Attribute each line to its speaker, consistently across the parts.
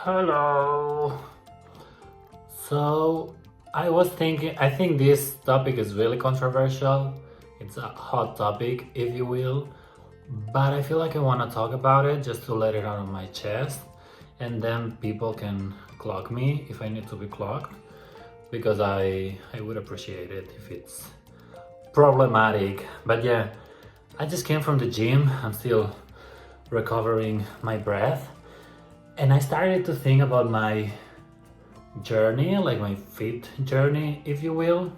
Speaker 1: Hello. So, I was thinking, I think this topic is really controversial. It's a hot topic, if you will. But I feel like I want to talk about it just to let it out of my chest. And then people can clock me if I need to be clocked. Because I would appreciate it if it's problematic. But yeah, I just came from the gym. I'm still recovering my breath. And I started to think about my journey, like my fit journey, if you will,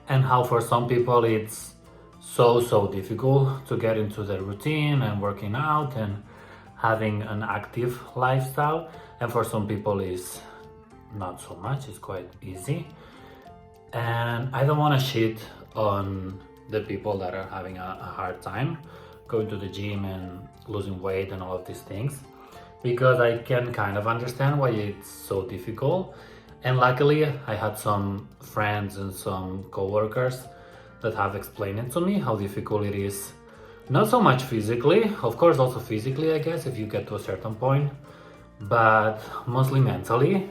Speaker 1: and how for some people it's so difficult to get into the routine and working out and having an active lifestyle, and for some people it's not so much, it's quite easy. And I don't want to shit on the people that are having a hard time going to the gym and losing weight and all of these things, because I can kind of understand why it's so difficult. And luckily, I had some friends and some coworkers that have explained it to me how difficult it is. Not so much physically, of course, also physically, I guess, if you get to a certain point, but mostly mentally.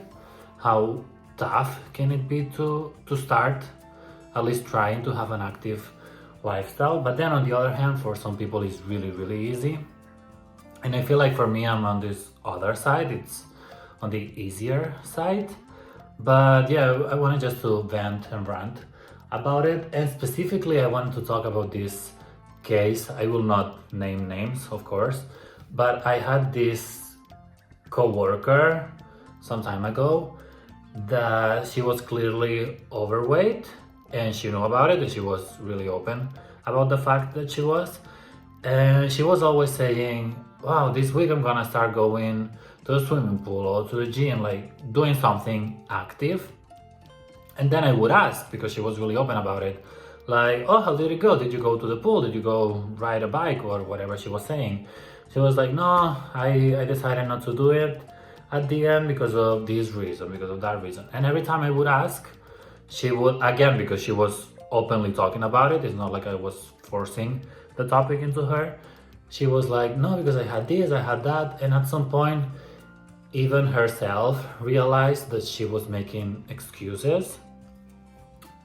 Speaker 1: How tough can it be to start at least trying to have an active lifestyle? But then on the other hand, for some people, it's really easy. And I feel like for me, I'm on this other side, it's on the easier side. But yeah, I wanted just to vent and rant about it. And specifically, I wanted to talk about this case. I will not name names, of course, but I had this co-worker some time ago that she was clearly overweight, and she knew about it, and she was really open about the fact that she was. And she was always saying, wow, this week I'm gonna start going to the swimming pool or to the gym, like doing something active. And then I would ask, because she was really open about it, like, oh, how did it go? Did you go to the pool? Did you go ride a bike or whatever she was saying? She was like, no, I decided not to do it at the end because of this reason, because of that reason. And every time I would ask, she would, again, because she was openly talking about it, it's not like I was forcing the topic into her. She was like, no, because I had this, I had that. And at some point, even herself realized that she was making excuses.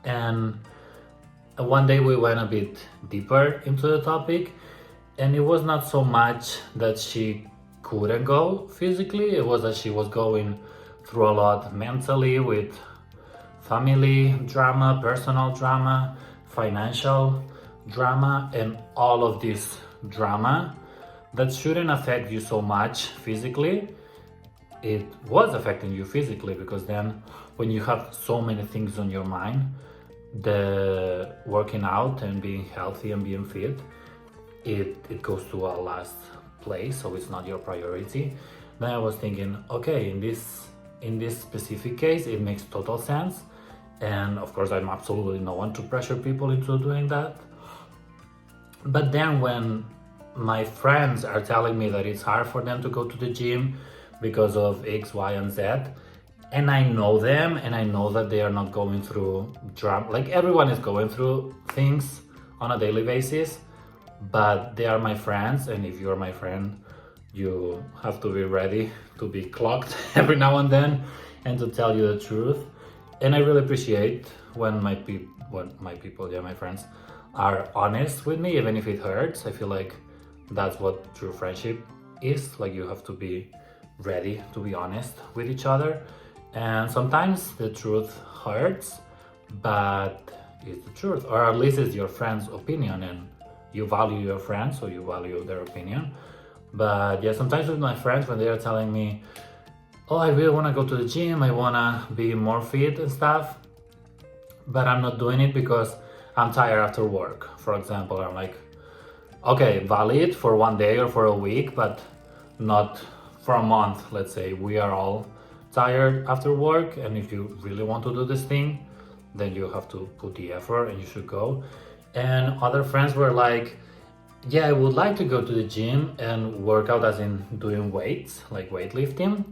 Speaker 1: And one day we went a bit deeper into the topic, and it was not so much that she couldn't go physically, it was that she was going through a lot mentally with family drama, personal drama, financial drama, and all of this drama that shouldn't affect you so much physically. It was affecting you physically, because then when you have so many things on your mind, the working out and being healthy and being fit, it goes to a last place, so it's not your priority. Then I was thinking, okay, in this specific case it makes total sense, and of course I'm absolutely no one to pressure people into doing that. But then when my friends are telling me that it's hard for them to go to the gym because of X, Y, and Z, and I know them and I know that they are not going through drama, like everyone is going through things on a daily basis, but they are my friends, and if you're my friend, you have to be ready to be clocked every now and then and to tell you the truth. And I really appreciate when my people, yeah, my friends, are honest with me, even if it hurts. I feel like that's what true friendship is. Like, you have to be ready to be honest with each other. And sometimes the truth hurts, but it's the truth, or at least it's your friend's opinion, and you value your friends, so you value their opinion. But yeah, sometimes with my friends, when they are telling me, oh, I really want to go to the gym, I want to be more fit and stuff, but I'm not doing it because I'm tired after work, for example. I'm like, okay, valid for one day or for a week, but not for a month. Let's say we are all tired after work, and if you really want to do this thing, then you have to put the effort and you should go. And other friends were like, yeah, I would like to go to the gym and work out, as in doing weights, like weightlifting,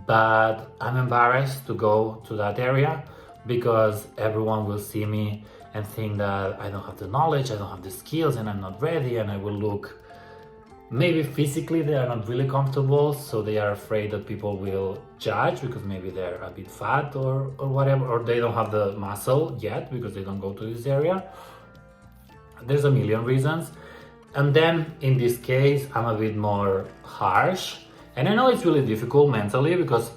Speaker 1: but I'm embarrassed to go to that area because everyone will see me and think that I don't have the knowledge, I don't have the skills, and I'm not ready, and I will look maybe physically they are not really comfortable, so they are afraid that people will judge because maybe they're a bit fat or whatever, or they don't have the muscle yet because they don't go to this area. There's a million reasons. And then in this case, I'm a bit more harsh. And I know it's really difficult mentally because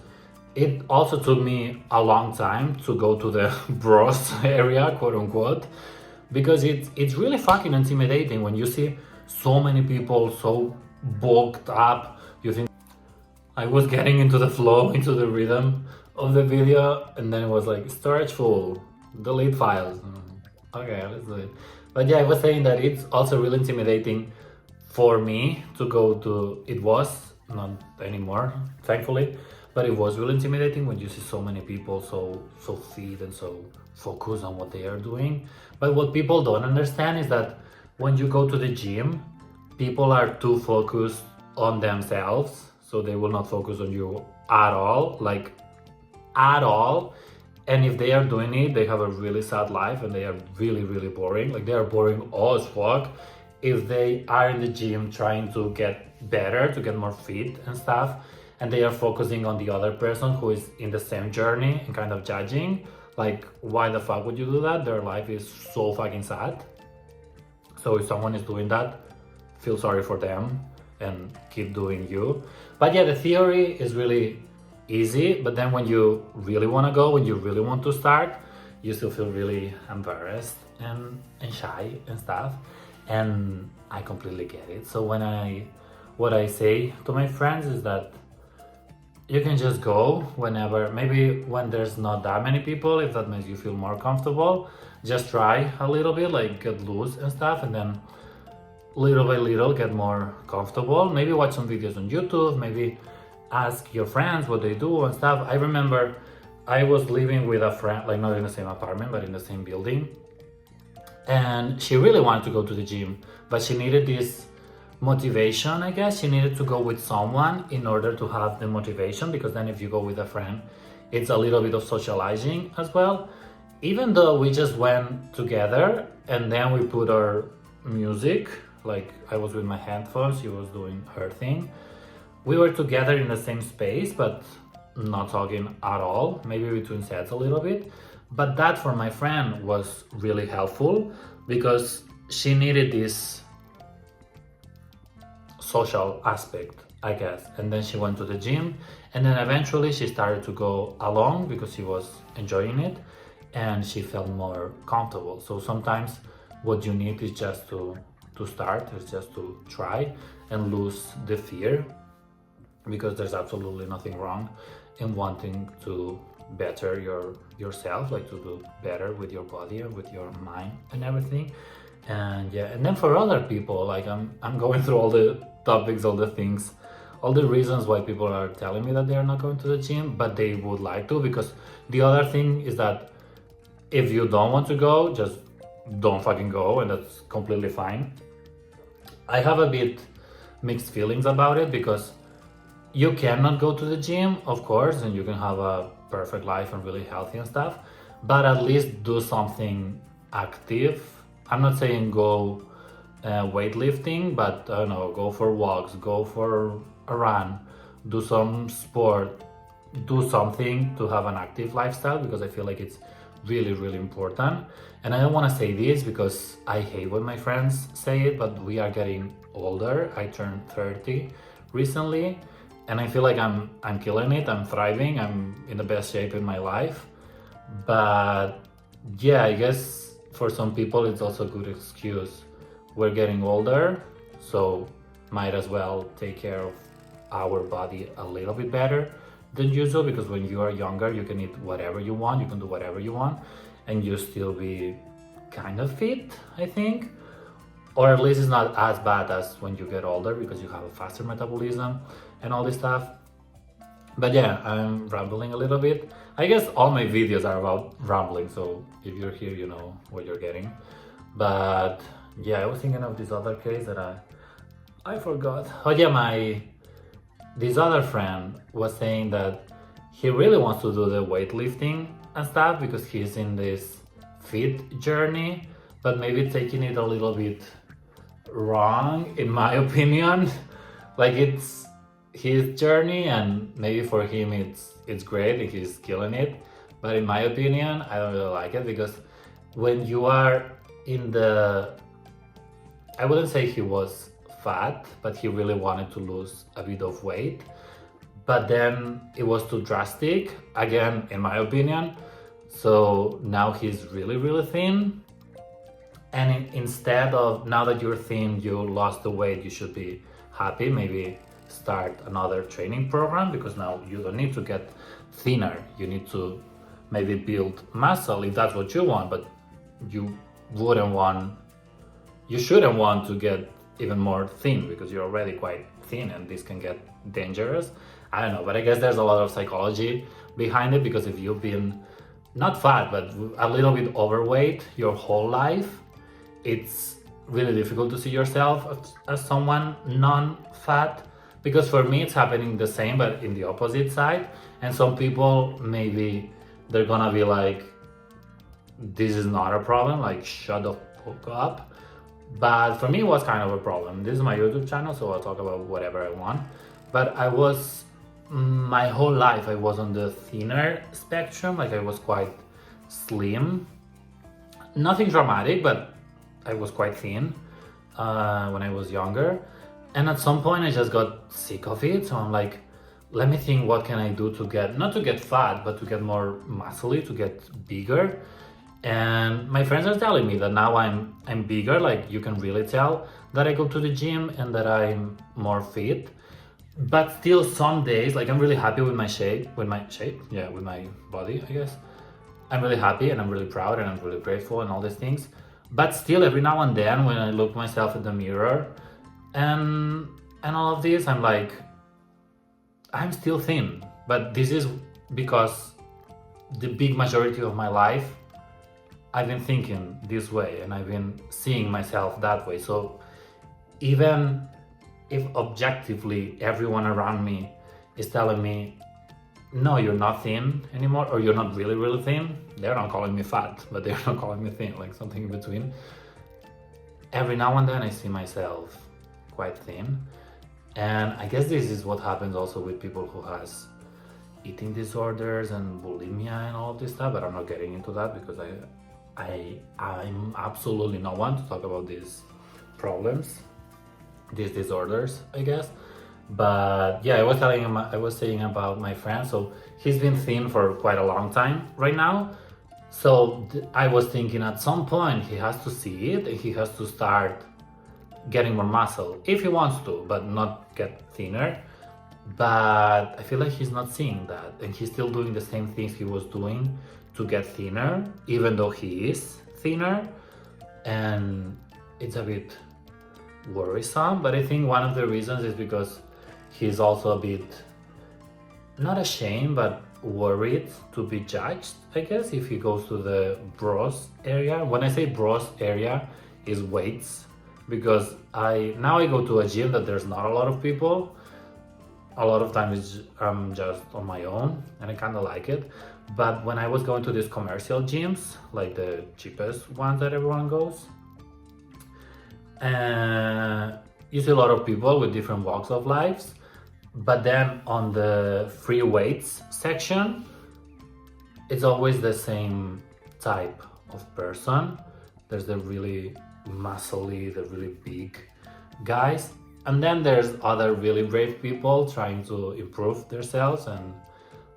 Speaker 1: it also took me a long time to go to the bros area, quote unquote, because it's really fucking intimidating when you see so many people so bulked up. You think I was getting into the flow, into the rhythm of the video, and then it was like storage full, delete files. Okay, let's do it. But yeah, I was saying that it's also really intimidating for me to go to. It was not anymore, thankfully, but it was really intimidating when you see so many people so fit and so focused on what they are doing. But what people don't understand is that when you go to the gym, people are too focused on themselves, so they will not focus on you at all, like at all. And if they are doing it, they have a really sad life and they are really, really boring. Like they are boring as fuck if they are in the gym trying to get better, to get more fit and stuff, and they are focusing on the other person who is in the same journey and kind of judging. Like, why the fuck would you do that? Their life is so fucking sad. So if someone is doing that, feel sorry for them and keep doing you. But yeah, the theory is really easy, but then when you really want to go, when you really want to start, you still feel really embarrassed and shy and stuff. And I completely get it. So what I say to my friends is that you can just go whenever, maybe when there's not that many people, if that makes you feel more comfortable, just try a little bit, like get loose and stuff, and then little by little get more comfortable. Maybe watch some videos on YouTube, maybe ask your friends what they do and stuff. I remember I was living with a friend, like not in the same apartment, but in the same building. And she really wanted to go to the gym, but she needed this motivation, I guess. She needed to go with someone in order to have the motivation, because then if you go with a friend, it's a little bit of socializing as well. Even though we just went together and then we put our music, like I was with my headphones, she was doing her thing. We were together in the same space, but not talking at all, maybe between sets a little bit. But that for my friend was really helpful because she needed this social aspect, I guess. And then she went to the gym, and then eventually she started to go along because she was enjoying it and she felt more comfortable. So sometimes what you need is just to start, is just to try and lose the fear, because there's absolutely nothing wrong in wanting to better yourself, like to do better with your body and with your mind and everything. And yeah, and then for other people, like I'm going through all the topics, all the things, all the reasons why people are telling me that they are not going to the gym, but they would like to. Because the other thing is that if you don't want to go, just don't fucking go, and that's completely fine. I have a bit mixed feelings about it, because you cannot go to the gym, of course, and you can have a perfect life and really healthy and stuff, but at least do something active. I'm not saying go weightlifting, but I don't know, go for walks, go for a run, do some sport, do something to have an active lifestyle, because I feel like it's really, really important. And I don't want to say this because I hate when my friends say it, but we are getting older. I turned 30 recently, and I feel like I'm killing it, I'm thriving, I'm in the best shape in my life. But yeah, I guess for some people it's also a good excuse. We're getting older, so might as well take care of our body a little bit better than usual, because when you are younger you can eat whatever you want, you can do whatever you want, and you still be kind of fit, I think. Or at least it's not as bad as when you get older, because you have a faster metabolism and all this stuff. But yeah, I'm rambling a little bit. I guess all my videos are about rambling, so if you're here, you know what you're getting. But yeah, I was thinking of this other case that I forgot. Oh yeah, this other friend was saying that he really wants to do the weightlifting and stuff because he's in this fit journey, but maybe taking it a little bit wrong in my opinion. Like it's his journey, and maybe for him it's great and he's killing it. But in my opinion, I don't really like it because when you are in the, I wouldn't say he was fat, but he really wanted to lose a bit of weight. But then it was too drastic, again, in my opinion. So now he's really, really thin. And instead of now that you're thin, you lost the weight, you should be happy. Maybe start another training program because now you don't need to get thinner. You need to maybe build muscle if that's what you want, but you wouldn't want, you shouldn't want to get even more thin because you're already quite thin and this can get dangerous. I don't know, but I guess there's a lot of psychology behind it because if you've been not fat but a little bit overweight your whole life, it's really difficult to see yourself as someone non-fat, because for me it's happening the same but in the opposite side. And some people, maybe they're gonna be like, this is not a problem, like shut the fuck up. But for me it was kind of a problem. This is my YouTube channel, so I'll talk about whatever I want. But I was, my whole life I was on the thinner spectrum, like I was quite slim. Nothing dramatic, but I was quite thin when I was younger. And at some point I just got sick of it. So I'm like, let me think, what can I do to get, not to get fat, but to get more muscly, to get bigger. And my friends are telling me that now I'm bigger, like you can really tell that I go to the gym and that I'm more fit. But still some days, like I'm really happy with my shape, with my body, I guess. I'm really happy and I'm really proud and I'm really grateful and all these things. But still every now and then when I look myself in the mirror and all of this, I'm like, I'm still thin. But this is because the big majority of my life I've been thinking this way and I've been seeing myself that way. So even if objectively everyone around me is telling me, no, you're not thin anymore, or you're not really, really thin, they're not calling me fat, but they're not calling me thin, like something in between. Every now and then I see myself quite thin. And I guess this is what happens also with people who has eating disorders and bulimia and all of this stuff, but I'm not getting into that because I'm absolutely no one to talk about these problems, these disorders, I guess. But yeah, I was saying about my friend. So he's been thin for quite a long time right now. So I was thinking at some point he has to see it and he has to start getting more muscle if he wants to, but not get thinner. But I feel like he's not seeing that and he's still doing the same things he was doing to get thinner, even though he is thinner. And it's a bit worrisome, but I think one of the reasons is because he's also a bit not ashamed but worried to be judged, I guess, if he goes to the bros area. When I say bros area, is weights, because I go to a gym that there's not a lot of people. A lot of times I'm just on my own and I kind of like it. But when I was going to these commercial gyms, like the cheapest ones that everyone goes, you see a lot of people with different walks of lives. But then on the free weights section, it's always the same type of person. There's the really muscly, the really big guys. And then there's other really brave people trying to improve themselves, and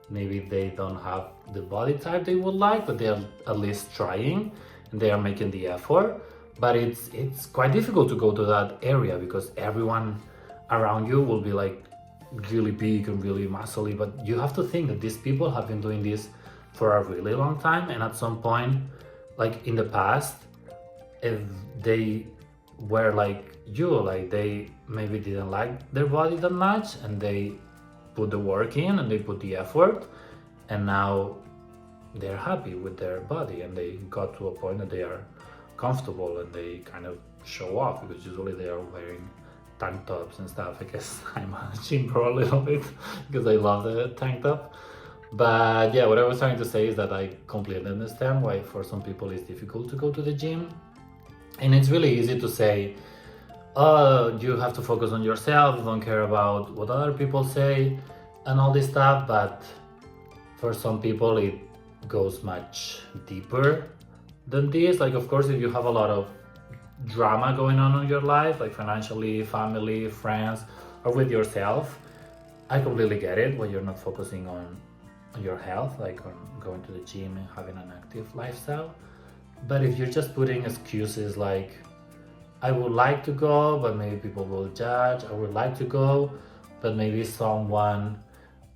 Speaker 1: maybe they don't have the body type they would like, but they're at least trying and they are making the effort. But it's quite difficult to go to that area because everyone around you will be like really big and really muscly. But you have to think that these people have been doing this for a really long time, and at some point, like in the past, if they were like you, like they maybe didn't like their body that much and they put the work in and they put the effort, and now they're happy with their body and they got to a point that they are comfortable and they kind of show off, because usually they are wearing tank tops and stuff. I guess I'm a chimper a little bit because I love the tank top. But yeah, what I was trying to say is that I completely understand why for some people it's difficult to go to the gym. And it's really easy to say, you have to focus on yourself, don't care about what other people say and all this stuff. But for some people it goes much deeper than this. Like, of course, if you have a lot of drama going on in your life, like financially, family, friends, or with yourself, I completely get it when you're not focusing on your health, like on going to the gym and having an active lifestyle. But if you're just putting excuses like, I would like to go, but maybe people will judge. I would like to go, but maybe someone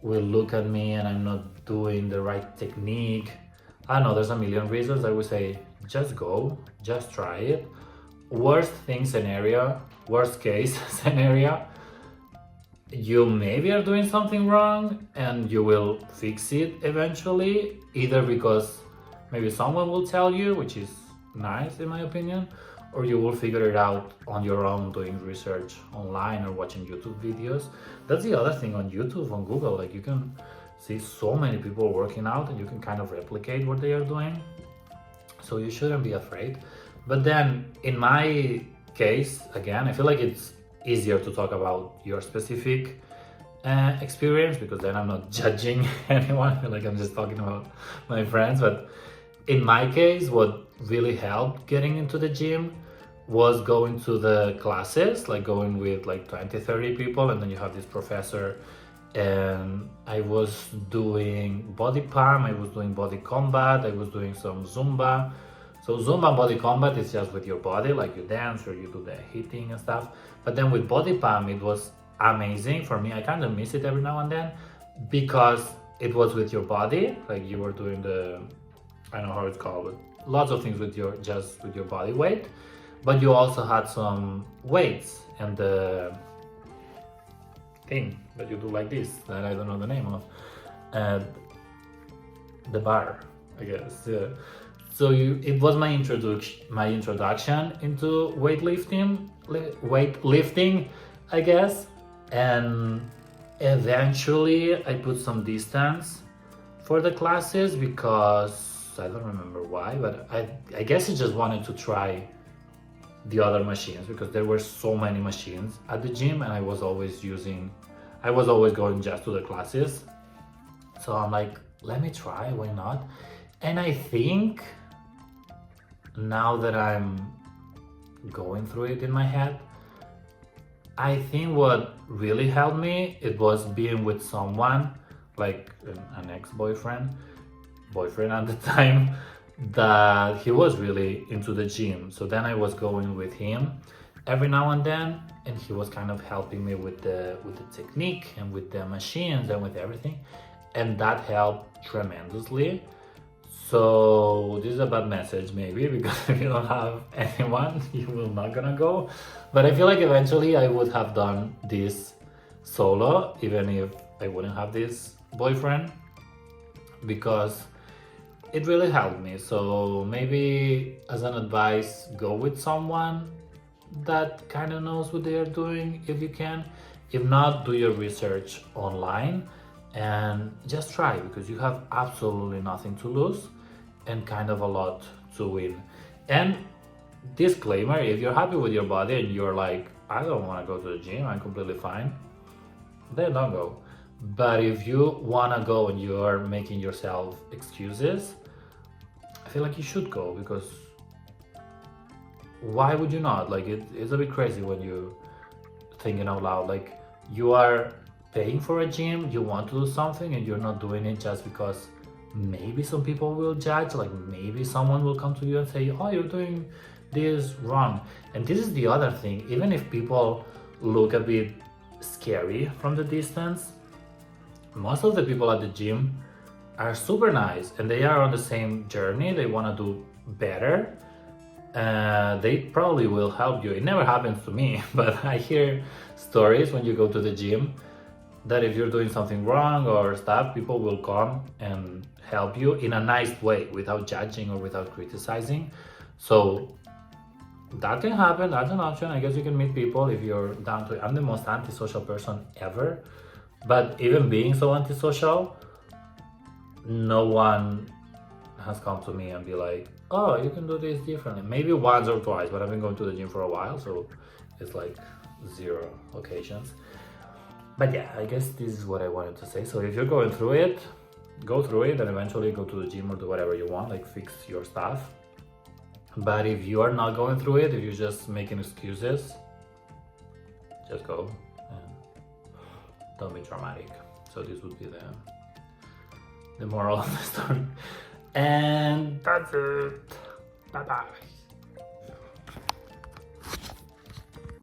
Speaker 1: will look at me and I'm not doing the right technique. I don't know, there's a million reasons. I would say just go, just try it. Worst thing scenario, worst case scenario, you maybe are doing something wrong and you will fix it eventually, either because maybe someone will tell you, which is nice in my opinion, or you will figure it out on your own doing research online or watching YouTube videos. That's the other thing on YouTube, on Google, like you can see so many people working out and you can kind of replicate what they are doing. So you shouldn't be afraid. But then in my case, again, I feel like it's easier to talk about your specific experience, because then I'm not judging anyone. I feel like I'm just talking about my friends. But in my case, what really helped getting into the gym was going to the classes, like going with like 20, 30 people, and then you have this professor. And I was doing body pump, I was doing body combat, I was doing some Zumba. So Zumba and body combat is just with your body, like you dance or you do the hitting and stuff. But then with body pump, it was amazing for me. I kind of miss it every now and then because it was with your body, like you were doing the, I don't know how it's called, but lots of things with your, just with your body weight. But you also had some weights and the thing that you do like this, that I don't know the name of, the bar, I guess. Yeah. So it was my introduction into weightlifting, I guess. And eventually I put some distance for the classes because I don't remember why, but I guess I just wanted to try the other machines because there were so many machines at the gym and I was always going just to the classes. So I'm like, let me try, why not? And I think now that I'm going through it in my head, I think what really helped me, it was being with someone, like an ex-boyfriend at the time, that he was really into the gym. So then I was going with him every now and then, and he was kind of helping me with the technique and with the machines and with everything, and that helped tremendously. So this is a bad message maybe, because if you don't have anyone, you will not gonna go. But I feel like eventually I would have done this solo, even if I wouldn't have this boyfriend, because it really helped me. So maybe as an advice, go with someone that kind of knows what they are doing if you can. If not, do your research online and just try, because you have absolutely nothing to lose and kind of a lot to win. And disclaimer, if you're happy with your body and you're like, I don't want to go to the gym, I'm completely fine, then don't go. But if you want to go and you're making yourself excuses, I feel like you should go, because why would you not? Like it's a bit crazy when you thinking out loud, like you are paying for a gym, you want to do something and you're not doing it just because maybe some people will judge, like maybe someone will come to you and say, oh, you're doing this wrong. And this is the other thing, even if people look a bit scary from the distance, most of the people at the gym are super nice and they are on the same journey, they want to do better. They probably will help you. It never happens to me, but I hear stories when you go to the gym that if you're doing something wrong or stuff, people will come and help you in a nice way without judging or without criticizing. So that can happen, that's an option. I guess you can meet people if you're down to it. I'm the most antisocial person ever, but even being so antisocial, no one has come to me and be like, oh, you can do this differently. Maybe once or twice, but I've been going to the gym for a while, so it's like 0 occasions. But yeah, I guess this is what I wanted to say. So if you're going through it, go through it and eventually go to the gym or do whatever you want, like fix your stuff. But if you are not going through it, if you're just making excuses, just go and don't be dramatic. So this would be the moral of the story. And that's it. Bye bye.